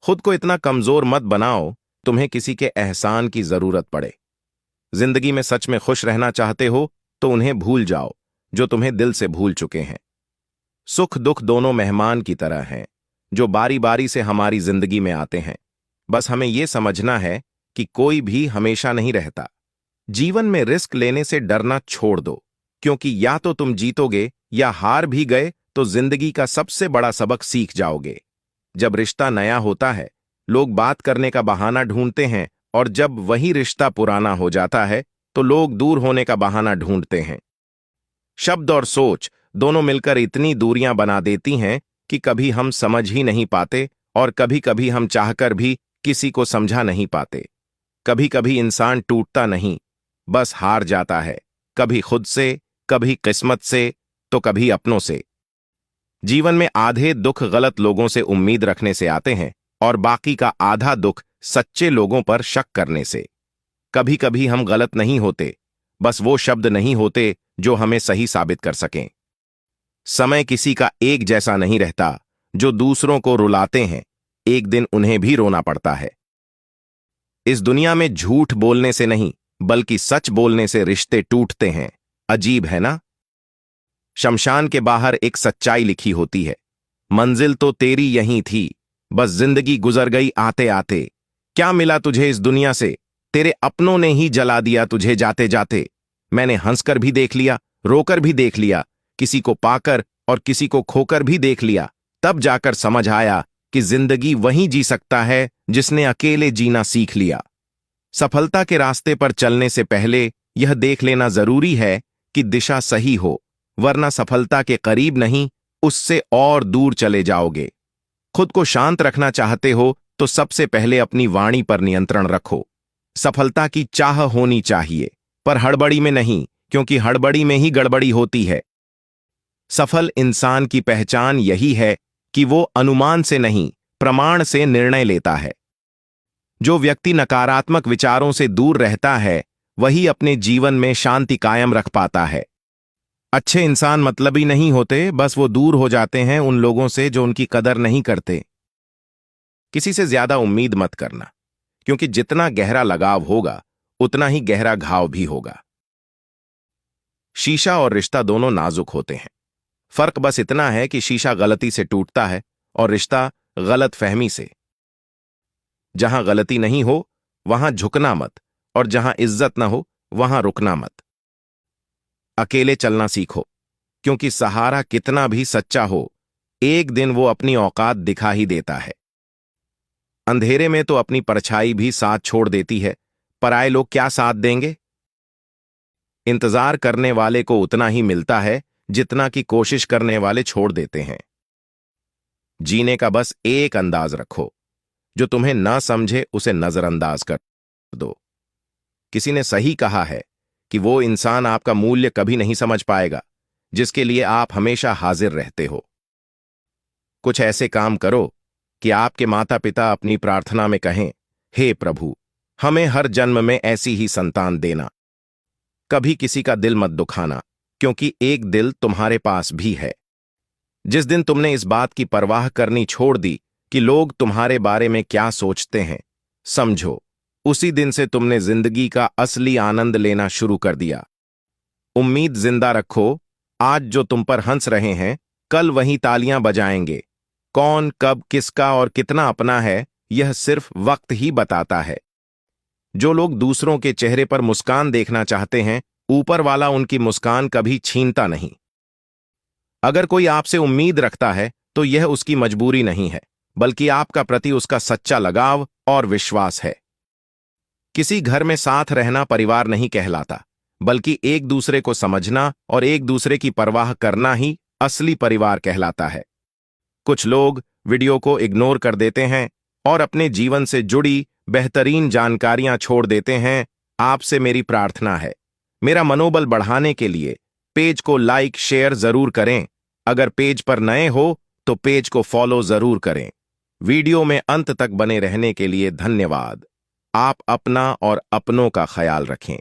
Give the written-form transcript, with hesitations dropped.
खुद को इतना कमजोर मत बनाओ तुम्हें किसी के एहसान की जरूरत पड़े। जिंदगी में सच में खुश रहना चाहते हो तो उन्हें भूल जाओ जो तुम्हें दिल से भूल चुके हैं। सुख दुख दोनों मेहमान की तरह हैं जो बारी बारी से हमारी जिंदगी में आते हैं। बस हमें यह समझना है कि कोई भी हमेशा नहीं रहता। जीवन में रिस्क लेने से डरना छोड़ दो, क्योंकि या तो तुम जीतोगे या हार भी गए तो जिंदगी का सबसे बड़ा सबक सीख जाओगे। जब रिश्ता नया होता है लोग बात करने का बहाना ढूंढते हैं, और जब वही रिश्ता पुराना हो जाता है तो लोग दूर होने का बहाना ढूंढते हैं। शब्द और सोच दोनों मिलकर इतनी दूरियां बना देती हैं कि कभी हम समझ ही नहीं पाते, और कभी कभी हम चाहकर भी किसी को समझा नहीं पाते। कभी कभी इंसान टूटता नहीं, बस हार जाता है, कभी खुद से, कभी किस्मत से, तो कभी अपनों से। जीवन में आधे दुख गलत लोगों से उम्मीद रखने से आते हैं, और बाकी का आधा दुख सच्चे लोगों पर शक करने से। कभी कभी हम गलत नहीं होते, बस वो शब्द नहीं होते जो हमें सही साबित कर सकें। समय किसी का एक जैसा नहीं रहता। जो दूसरों को रुलाते हैं एक दिन उन्हें भी रोना पड़ता है। इस दुनिया में झूठ बोलने से नहीं बल्कि सच बोलने से रिश्ते टूटते हैं। अजीब है ना? शमशान के बाहर एक सच्चाई लिखी होती है, मंजिल तो तेरी यहीं थी, बस जिंदगी गुजर गई आते आते। क्या मिला तुझे इस दुनिया से? तेरे अपनों ने ही जला दिया तुझे जाते जाते। मैंने हंसकर भी देख लिया, रोकर भी देख लिया, किसी को पाकर और किसी को खोकर भी देख लिया। तब जाकर समझ आया कि जिंदगी वही जी सकता है जिसने अकेले जीना सीख लिया। सफलता के रास्ते पर चलने से पहले यह देख लेना जरूरी है कि दिशा सही हो, वरना सफलता के करीब नहीं उससे और दूर चले जाओगे। खुद को शांत रखना चाहते हो तो सबसे पहले अपनी वाणी पर नियंत्रण रखो। सफलता की चाह होनी चाहिए, पर हड़बड़ी में नहीं, क्योंकि हड़बड़ी में ही गड़बड़ी होती है। सफल इंसान की पहचान यही है कि वो अनुमान से नहीं प्रमाण से निर्णय लेता है। जो व्यक्ति नकारात्मक विचारों से दूर रहता है वही अपने जीवन में शांति कायम रख पाता है। अच्छे इंसान मतलबी नहीं होते, बस वो दूर हो जाते हैं उन लोगों से जो उनकी कदर नहीं करते। किसी से ज्यादा उम्मीद मत करना, क्योंकि जितना गहरा लगाव होगा उतना ही गहरा घाव भी होगा। शीशा और रिश्ता दोनों नाजुक होते हैं। फर्क बस इतना है कि शीशा गलती से टूटता है और रिश्ता गलत फहमी से। जहां गलती नहीं हो वहां झुकना मत, और जहां इज्जत ना हो वहां रुकना मत। अकेले चलना सीखो, क्योंकि सहारा कितना भी सच्चा हो एक दिन वो अपनी औकात दिखा ही देता है। अंधेरे में तो अपनी परछाई भी साथ छोड़ देती है, पराये लोग क्या साथ देंगे? इंतजार करने वाले को उतना ही मिलता है जितना कि कोशिश करने वाले छोड़ देते हैं। जीने का बस एक अंदाज रखो, जो तुम्हें ना समझे उसे नजरअंदाज कर दो। किसी ने सही कहा है कि वो इंसान आपका मूल्य कभी नहीं समझ पाएगा जिसके लिए आप हमेशा हाजिर रहते हो। कुछ ऐसे काम करो कि आपके माता पिता अपनी प्रार्थना में कहें, हे प्रभु, हमें हर जन्म में ऐसी ही संतान देना। कभी किसी का दिल मत दुखाना, क्योंकि एक दिल तुम्हारे पास भी है। जिस दिन तुमने इस बात की परवाह करनी छोड़ दी कि लोग तुम्हारे बारे में क्या सोचते हैं, समझो उसी दिन से तुमने जिंदगी का असली आनंद लेना शुरू कर दिया। उम्मीद जिंदा रखो, आज जो तुम पर हंस रहे हैं कल वही तालियां बजाएंगे। कौन कब किसका और कितना अपना है यह सिर्फ वक्त ही बताता है। जो लोग दूसरों के चेहरे पर मुस्कान देखना चाहते हैं ऊपर वाला उनकी मुस्कान कभी छीनता नहीं। अगर कोई आपसे उम्मीद रखता है तो यह उसकी मजबूरी नहीं है, बल्कि आपका प्रति उसका सच्चा लगाव और विश्वास है। किसी घर में साथ रहना परिवार नहीं कहलाता, बल्कि एक दूसरे को समझना और एक दूसरे की परवाह करना ही असली परिवार कहलाता है। कुछ लोग वीडियो को इग्नोर कर देते हैं और अपने जीवन से जुड़ी बेहतरीन जानकारियां छोड़ देते हैं। आपसे मेरी प्रार्थना है, मेरा मनोबल बढ़ाने के लिए पेज को लाइक शेयर जरूर करें। अगर पेज पर नए हो तो पेज को फॉलो जरूर करें। वीडियो में अंत तक बने रहने के लिए धन्यवाद। आप अपना और अपनों का ख्याल रखें।